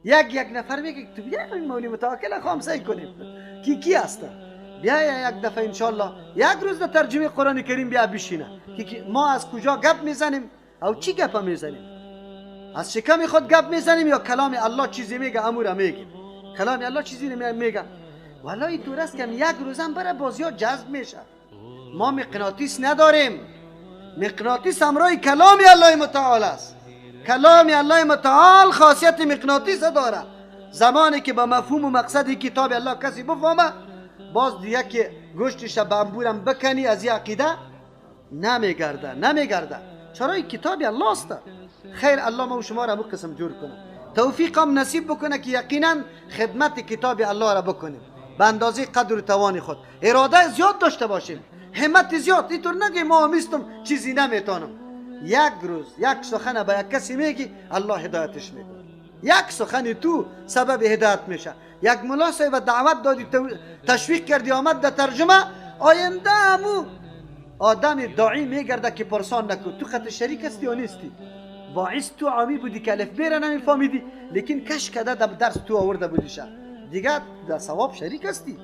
یک نفر میگه تو بیا این مولوی متوکل خامسه کنیم. کی هست؟ بیا یک دفعه انشالله یک روز در ترجمه قرآن کریم بیا بشینه که ما از کجا گپ میزنیم او چی گپ میزنیم، از شکم خود گپ میزنیم یا کلام الله چیزی میگه امور میگیم. کلام الله چیزی میگه والله اینطور است که یک روزم برای بازی‌ها جذب میشه. ما مغناطیس نداریم، مغناطیس همراه کلام الله متعال است. کلام الله متعال خاصیت مغناطیس داره. زمانی که با مفهوم و مقصد کتاب الله کسی بفهمه باز دیگه که گوشتش به انبورم بکنی از این عقیده نمیگرده. چرا این کتاب الله است. خیر الله ما و شما را قسم جور کنه، توفیقم نصیب بکنه که یقینا خدمت کتاب الله را بکنیم به اندازه قدر و توان خود. اراده زیاد داشته باشیم، همت زیاد. اینطور نگی ما میستم چیزی نمیتونم. یک روز یک سخن به یک کسی میگی الله هدایتش میکنه، یک سخن تو سبب هدایت میشه. یک ملا صاحب دعوت دادی تشویق کردی آمد در ترجمه، آینده همو آدم داعی میگرده که پرسان نکن تو خط شریک هستی یا نیستی. باعث تو عامی بودی که الف بیره نمیفهمیدی لیکن کش کده در درس تو آورده بودیشه دیگه در ثواب شریک هستی.